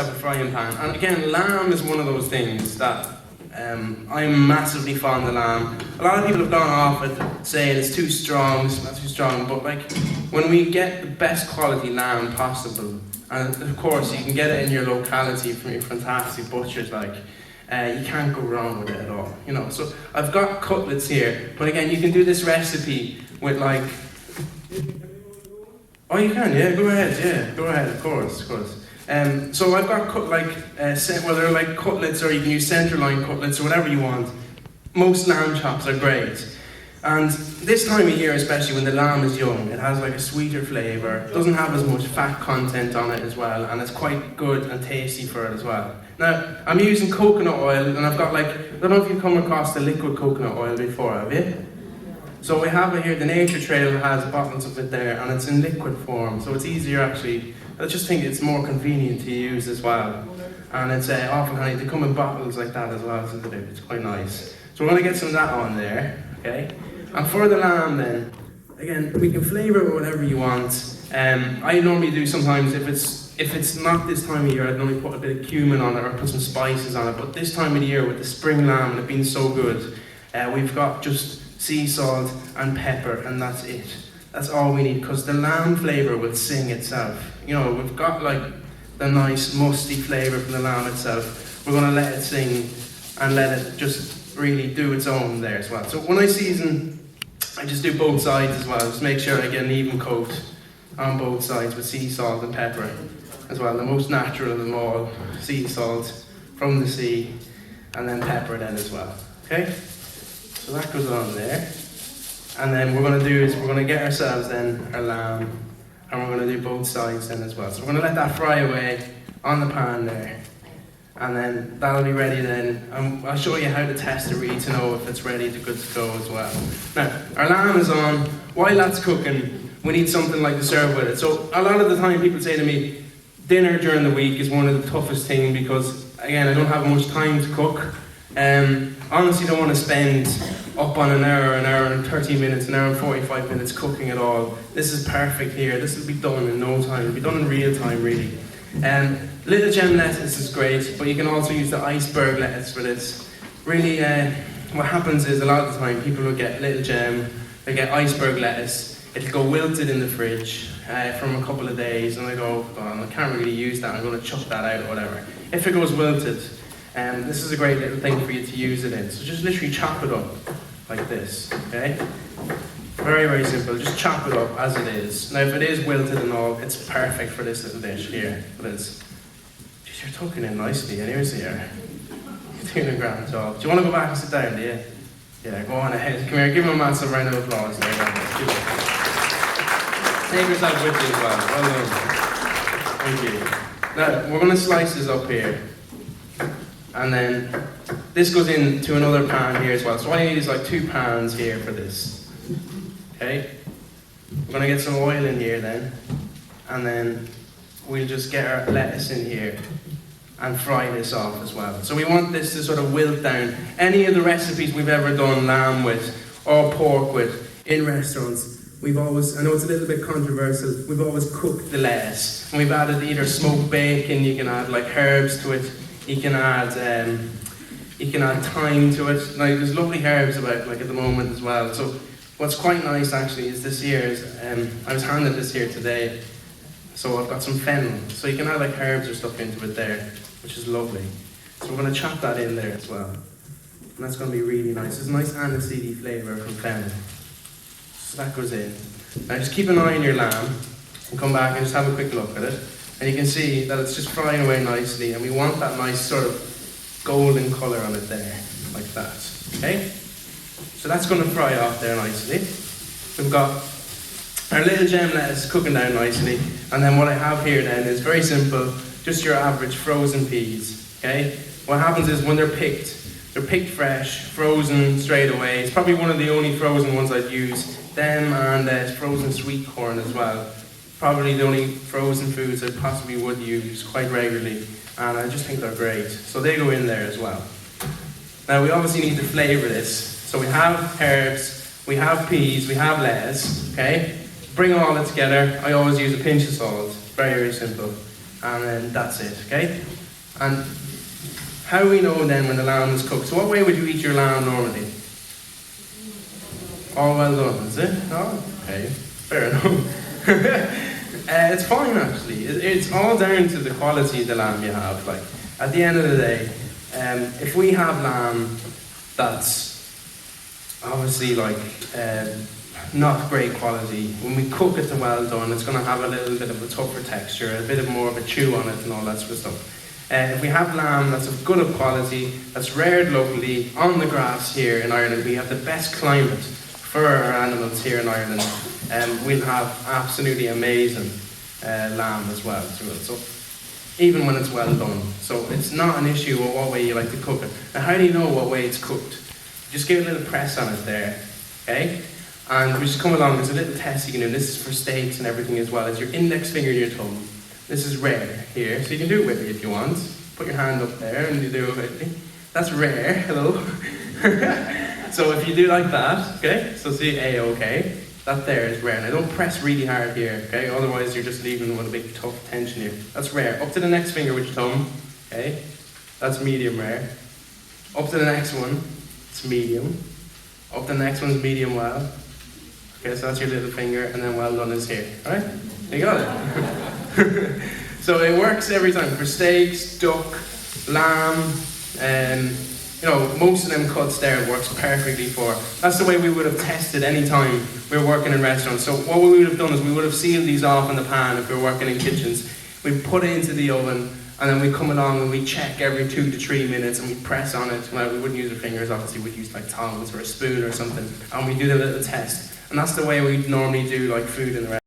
have a frying pan. And again, lamb is one of those things that I'm massively fond of lamb. A lot of people have gone off at saying it's too strong, it's not too strong, but like when we get the best quality lamb possible, and of course you can get it in your locality from your fantastic butchers, like you can't go wrong with it at all, you know. So I've got cutlets here, but again you can do this recipe with like, oh you can, yeah, go ahead, of course. So I've got they're like cutlets, or you can use centerline cutlets or whatever you want. Most lamb chops are great. And this time of year, especially when the lamb is young, it has like a sweeter flavour, doesn't have as much fat content on it as well, and it's quite good and tasty for it as well. Now, I'm using coconut oil, and I've got like, I don't know if you've come across the liquid coconut oil before, have you? So we have it here, the Nature Trail has bottles of it there, and it's in liquid form, so it's easier actually. I just think it's more convenient to use as well. And it's often handy, they come in bottles like that as well, so it's quite nice. So we're going to get some of that on there, okay? And for the lamb then, again, we can flavour it with whatever you want. I normally do sometimes, if it's not this time of year, I'd normally put a bit of cumin on it or put some spices on it. But this time of the year with the spring lamb and it being so good, we've got just sea salt and pepper, and that's it. That's all we need, because the lamb flavour will sing itself. You know, we've got like the nice musty flavour from the lamb itself. We're going to let it sing and let it just really do its own there as well. So when I season, I just do both sides as well. Just make sure I get an even coat on both sides with sea salt and pepper as well. The most natural of them all, sea salt from the sea, and then pepper then as well. Okay? So that goes on there. And then what we're going to do is we're going to get ourselves then our lamb, and we're going to do both sides then as well. So we're going to let that fry away on the pan there, and then that'll be ready then. I'll show you how to test it really to know if it's ready to good to go as well. Now, our lamb is on. While that's cooking, we need something like to serve with it. So a lot of the time people say to me, dinner during the week is one of the toughest things, because again, I don't have much time to cook. Honestly don't want to spend up on an hour and 30 minutes, an hour and 45 minutes cooking it all. This is perfect here. This will be done in no time. It'll be done in real time really. Little gem lettuce is great, but you can also use the iceberg lettuce for this. Really, what happens is a lot of the time people will get little gem, they get iceberg lettuce, it'll go wilted in the fridge from a couple of days, and they go, oh, I can't really use that, I'm going to chuck that out or whatever. If it goes wilted, this is a great little thing for you to use it in. So just literally chop it up like this, okay? Very, very simple. Just chop it up as it is. Now, if it is wilted and all, it's perfect for this little dish here. But it's, geez, you're tucking in nicely. Anyways, here. You're doing a grand job. Do you want to go back and sit down, do you? Yeah, go on ahead. Come here, give him a massive round of applause. There, take yourself with you as well. Well done. Thank you. Now, we're going to slice this up here. And then this goes into another pan here as well. So what I need is like 2 pans here for this. Okay? We're going to get some oil in here then. And then we'll just get our lettuce in here and fry this off as well. So we want this to sort of wilt down. Any of the recipes we've ever done lamb with or pork with in restaurants, we've always, I know it's a little bit controversial, we've always cooked the lettuce. And we've added either smoked bacon, you can add like herbs to it. You can add thyme to it. Like there's lovely herbs about like at the moment as well. So what's quite nice actually is this here is I was handed this here today. So I've got some fennel. So you can add like herbs or stuff into it there, which is lovely. So we're going to chop that in there as well, and that's going to be really nice. There's a nice aniseedy flavour from fennel. So that goes in. Now just keep an eye on your lamb and come back and just have a quick look at it. And you can see that it's just frying away nicely, and we want that nice sort of golden colour on it there, like that, okay? So that's going to fry off there nicely. We've got our little gem lettuce cooking down nicely, and then what I have here then is very simple, just your average frozen peas, okay? What happens is when they're picked fresh, frozen straight away. It's probably one of the only frozen ones I'd use. Them and frozen sweet corn as well. Probably the only frozen foods I possibly would use quite regularly, and I just think they're great. So they go in there as well. Now we obviously need to flavour this. So we have herbs, we have peas, we have lettuce, okay? Bring all it together. I always use a pinch of salt, very, very simple. and then that's it, okay? And how do we know then when the lamb is cooked? So what way would you eat your lamb normally? All well done, is it? Oh, okay, fair enough. It's fine actually. It's all down to the quality of the lamb you have. Like, at the end of the day, if we have lamb that's obviously like not great quality, when we cook it to well done, it's going to have a little bit of a tougher texture, a bit of more of a chew on it and all that sort of stuff. If we have lamb that's of good quality, that's reared locally on the grass here in Ireland, we have the best climate for our animals here in Ireland, we'll have absolutely amazing lamb as well. So even when it's well done. So it's not an issue of what way you like to cook it. Now how do you know what way it's cooked? Just give a little press on it there, okay? And we just come along, there's a little test you can do. This is for steaks and everything as well. It's your index finger and your thumb. This is rare here, so you can do it with me if you want. Put your hand up there and you do it with me. That's rare, hello. So if you do like that, okay, so see A-OK, that there is rare. Now don't press really hard here, okay, otherwise you're just leaving with a big tough tension here. That's rare. Up to the next finger with your thumb, okay, that's medium rare. Up to the next one, it's medium. Up to the next one's medium well. Okay, so that's your little finger, and then well done is here, alright? You got it? So it works every time for steaks, duck, lamb, and you know, most of them cuts there works perfectly for. That's the way we would have tested any time we were working in restaurants. So what we would have done is we would have sealed these off in the pan if we were working in kitchens. We'd put it into the oven, and then we come along and we check every 2 to 3 minutes and we press on it. Well, we wouldn't use our fingers, obviously we'd use like tongs or a spoon or something, and we do the little test. And that's the way we normally do like food in the restaurant.